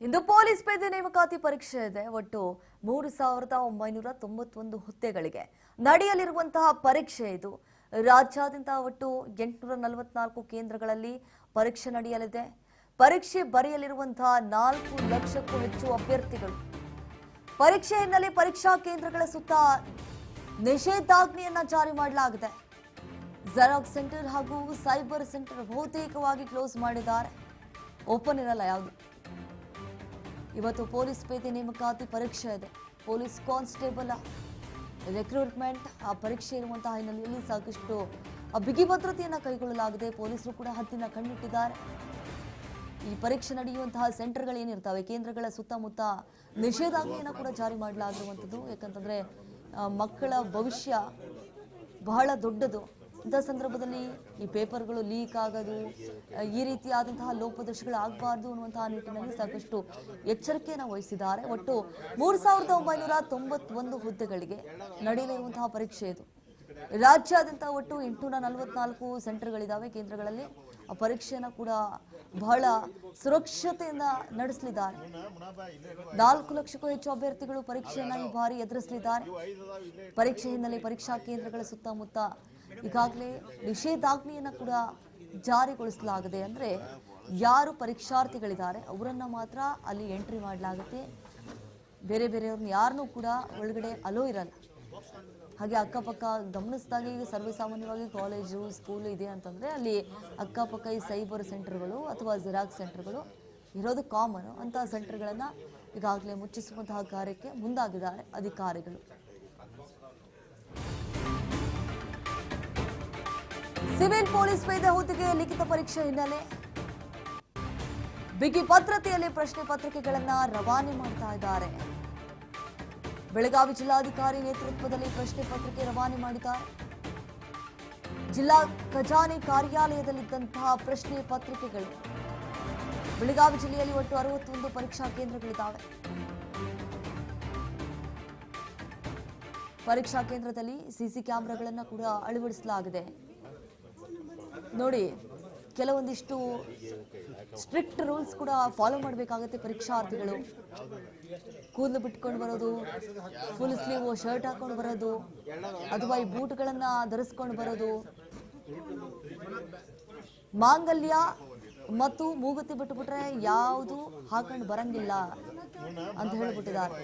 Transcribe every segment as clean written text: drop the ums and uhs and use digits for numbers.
ಇಂದು police ಪೇದೆ ನೇಮಕಾತಿ ಪರೀಕ್ಷೆ ಇದೆ. ಒಟ್ಟು 3991 ಹುದ್ದೆಗಳಿಗೆ ನಡೆಯಲಿರುವಂತಹ ಪರೀಕ್ಷೆ ಇದು. ರಾಜ್ಯಾದ್ಯಂತ ಒಟ್ಟು 844 ಕೇಂದ್ರಗಳಲ್ಲಿ ಪರೀಕ್ಷೆ ನಡೆಯಲಿದೆ. ಪರೀಕ್ಷೆ ಬರೆಯಲಿರುವಂತಹ 4 ಲಕ್ಷಕ್ಕೂ ಹೆಚ್ಚು ಅಭ್ಯರ್ಥಿಗಳು. ಪರೀಕ್ಷೆ ಹಿನ್ನೆಲೆ ಪರೀಕ್ಷಾ ಕೇಂದ್ರಗಳ ಸುತ್ತ ನಿಷೇಧಾಜ್ಞೆಯನ್ನ ಜಾರಿ ಮಾಡಲಾಗಿದೆ. ಜೆರಾಕ್ಸ್ ಸೆಂಟರ್ ಹಾಗೂ ಸೈಬರ್ ಸೆಂಟರ್ ಬಹುತೇಕವಾಗಿ ಕ್ಲೋಸ್ ಮಾಡಿದ್ದಾರೆ. ಓಪನ್ ಇರಲ್ಲ ಯಾವುದು. ಇವತ್ತು ಪೊಲೀಸ್ ಪೇದೆ ನೇಮಕಾತಿ ಪರೀಕ್ಷೆ ಇದೆ. ಪೊಲೀಸ್ ಕಾನ್ಸ್ಟೇಬಲ್ ರಿಕ್ರೂಟ್ಮೆಂಟ್ ಪರೀಕ್ಷೆ ಇರುವಂತಹ ಹಿನ್ನೆಲೆಯಲ್ಲಿ ಸಾಕಷ್ಟು ಬಿಗಿ ಭದ್ರತೆಯನ್ನು ಕೈಗೊಳ್ಳಲಾಗಿದೆ. ಪೊಲೀಸರು ಕೂಡ ಹದ್ದಿನ ಕಣ್ಣಿಟ್ಟಿದ್ದಾರೆ. ಈ ಪರೀಕ್ಷೆ ನಡೆಯುವಂತಹ ಸೆಂಟರ್ಗಳೇನಿರ್ತವೆ ಕೇಂದ್ರಗಳ ಸುತ್ತಮುತ್ತ ನಿಷೇಧಾಜ್ಞೆಯನ್ನು ಕೂಡ ಜಾರಿ ಮಾಡಲಾಗಿರುವಂಥದ್ದು. ಯಾಕಂತಂದ್ರೆ ಮಕ್ಕಳ ಭವಿಷ್ಯ ಬಹಳ ದೊಡ್ಡದು. ಇಂಥ ಸಂದರ್ಭದಲ್ಲಿ ಈ ಪೇಪರ್ಗಳು ಲೀಕ್ ಆಗೋದು, ಈ ರೀತಿಯಾದಂತಹ ಲೋಪದೋಷಗಳು ಆಗಬಾರ್ದು ಅನ್ನುವಂತಹ ನಿಟ್ಟಿನಲ್ಲಿ ಸಾಕಷ್ಟು ಎಚ್ಚರಿಕೆಯನ್ನು ವಹಿಸಿದ್ದಾರೆ. ಒಟ್ಟು 3991 ಹುದ್ದೆಗಳಿಗೆ ನಡೆಯಲಿರುವಂತಹ ಪರೀಕ್ಷೆ ಇದು. ರಾಜ್ಯಾದ್ಯಂತ ಒಟ್ಟು 844 ಸೆಂಟರ್ಗಳಿದ್ದಾವೆ. ಕೇಂದ್ರಗಳಲ್ಲಿ ಆ ಪರೀಕ್ಷೆಯನ್ನು ಕೂಡ ಬಹಳ ಸುರಕ್ಷತೆಯಿಂದ ನಡೆಸಲಿದ್ದಾರೆ. 4 ಲಕ್ಷಕ್ಕೂ ಹೆಚ್ಚು ಅಭ್ಯರ್ಥಿಗಳು ಪರೀಕ್ಷೆಯನ್ನು ಈ ಬಾರಿ ಎದುರಿಸಲಿದ್ದಾರೆ. ಪರೀಕ್ಷೆ ಹಿನ್ನೆಲೆ ಪರೀಕ್ಷಾ ಕೇಂದ್ರಗಳ ಸುತ್ತಮುತ್ತ ಈಗಾಗಲೇ ನಿಷೇಧಾಜ್ಞೆಯನ್ನು ಕೂಡ ಜಾರಿಗೊಳಿಸಲಾಗಿದೆ. ಅಂದರೆ ಯಾರು ಪರೀಕ್ಷಾರ್ಥಿಗಳಿದ್ದಾರೆ ಅವರನ್ನು ಮಾತ್ರ ಅಲ್ಲಿ ಎಂಟ್ರಿ ಮಾಡಲಾಗುತ್ತೆ. ಬೇರೆಯವ್ರನ್ನ ಯಾರನ್ನೂ ಕೂಡ ಒಳಗಡೆ ಅಲೋ ಇರಲ್ಲ. ಹಾಗೆ ಅಕ್ಕಪಕ್ಕ ಗಮನಿಸಿದಾಗ ಈಗ ಸರ್ವೇ ಸಾಮಾನ್ಯವಾಗಿ ಕಾಲೇಜು ಸ್ಕೂಲು ಇದೆ ಅಂತಂದರೆ ಅಲ್ಲಿ ಅಕ್ಕಪಕ್ಕ ಈ ಸೈಬರ್ ಸೆಂಟರ್ಗಳು ಅಥವಾ ಜೆರಾಕ್ಸ್ ಸೆಂಟರ್ಗಳು ಇರೋದು ಕಾಮನ್. ಅಂತಹ ಸೆಂಟರ್ಗಳನ್ನು ಈಗಾಗಲೇ ಮುಚ್ಚಿಸುವಂತಹ ಕಾರ್ಯಕ್ಕೆ ಮುಂದಾಗಿದ್ದಾರೆ ಅಧಿಕಾರಿಗಳು. ಸಿವಿಲ್ ಪೊಲೀಸ್ ಪೇದೆ ಹುದ್ದೆಗೆ ಲಿಖಿತ ಪರೀಕ್ಷೆ ಹಿನ್ನೆಲೆ ಬಿಗಿ ಭದ್ರತೆಯಲ್ಲಿ ಪ್ರಶ್ನೆ ಪತ್ರಿಕೆಗಳನ್ನು ರವಾನೆ ಮಾಡ್ತಾ ಇದ್ದಾರೆ. ಬೆಳಗಾವಿ ಜಿಲ್ಲಾಧಿಕಾರಿ ನೇತೃತ್ವದಲ್ಲಿ ಪ್ರಶ್ನೆ ಪತ್ರಿಕೆ ರವಾನೆ ಮಾಡಿದ್ದಾರೆ. ಜಿಲ್ಲಾ ಖಜಾನೆ ಕಾರ್ಯಾಲಯದಲ್ಲಿದ್ದಂತಹ ಪ್ರಶ್ನೆ ಪತ್ರಿಕೆಗಳು. ಬೆಳಗಾವಿ ಜಿಲ್ಲೆಯಲ್ಲಿ ಒಟ್ಟು 61 ಪರೀಕ್ಷಾ ಕೇಂದ್ರಗಳಿದ್ದಾವೆ. ಪರೀಕ್ಷಾ ಕೇಂದ್ರದಲ್ಲಿ ಸಿಸಿ ಕ್ಯಾಮೆರಾಗಳನ್ನು ಕೂಡ ಅಳವಡಿಸಲಾಗಿದೆ. ನೋಡಿ, ಕೆಲವೊಂದಿಷ್ಟು ಸ್ಟ್ರಿಕ್ಟ್ ರೂಲ್ಸ್ ಕೂಡ ಫಾಲೋ ಮಾಡಬೇಕಾಗುತ್ತೆ ಪರೀಕ್ಷಾರ್ಥಿಗಳು. ಕೂದಲು ಬಿಟ್ಕೊಂಡು ಬರೋದು, ಫುಲ್ ಸ್ಲೀವ್ ಶರ್ಟ್ ಹಾಕೊಂಡು ಬರೋದು, ಅಥವಾ ಈ ಬೂಟ್ಗಳನ್ನು ಧರಿಸ್ಕೊಂಡು ಬರೋದು, ಮಾಂಗಲ್ಯ ಮತ್ತು ಮೂಗುತಿ ಬಿಟ್ಟುಬಿಟ್ರೆ ಯಾವುದು ಹಾಕೊಂಡು ಬರಂಗಿಲ್ಲ ಅಂತ ಹೇಳಿಬಿಟ್ಟಿದ್ದಾರೆ.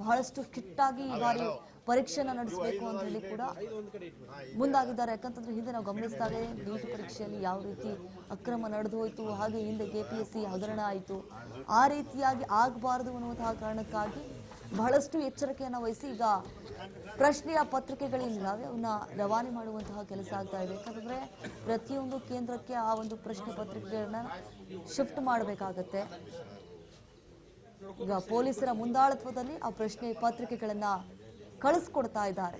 ಬಹಳಷ್ಟು ಸ್ಟ್ರಿಕ್ಟಾಗಿ ಈ ಬಾರಿ ಪರೀಕ್ಷೆನ ನಡೆಸಬೇಕು ಅಂತ ಹೇಳಿ ಕೂಡ ಮುಂದಾಗಿದ್ದಾರೆ. ಯಾಕಂತಂದ್ರೆ ಹಿಂದೆ ನಾವು ಗಮನಿಸಿದಾಗ ನೀಟ್ ಪರೀಕ್ಷೆಯಲ್ಲಿ ಯಾವ ರೀತಿ ಅಕ್ರಮ ನಡೆದು ಹೋಯಿತು, ಹಾಗೆ ಹಿಂದೆ KPSC ಹಗರಣ ಆಯಿತು, ಆ ರೀತಿಯಾಗಿ ಆಗಬಾರದು ಅನ್ನುವಂತಹ ಕಾರಣಕ್ಕಾಗಿ ಬಹಳಷ್ಟು ಎಚ್ಚರಿಕೆಯನ್ನು ವಹಿಸಿ ಈಗ ಪ್ರಶ್ನೆಯ ಪತ್ರಿಕೆಗಳೇನಿದ್ದಾವೆ ಅವನ್ನ ರವಾನೆ ಮಾಡುವಂತಹ ಕೆಲಸ ಆಗ್ತಾ ಇದೆ. ಯಾಕಂತಂದ್ರೆ ಪ್ರತಿಯೊಂದು ಕೇಂದ್ರಕ್ಕೆ ಆ ಒಂದು ಪ್ರಶ್ನೆ ಪತ್ರಿಕೆಗಳನ್ನ ಶಿಫ್ಟ್ ಮಾಡಬೇಕಾಗತ್ತೆ. ಈಗ ಪೊಲೀಸರ ಮುಂದಾಳತ್ವದಲ್ಲಿ ಆ ಪ್ರಶ್ನೆ ಪತ್ರಿಕೆಗಳನ್ನ ಕಳಿಸ್ಕೊಡ್ತಾ ಇದ್ದಾರೆ.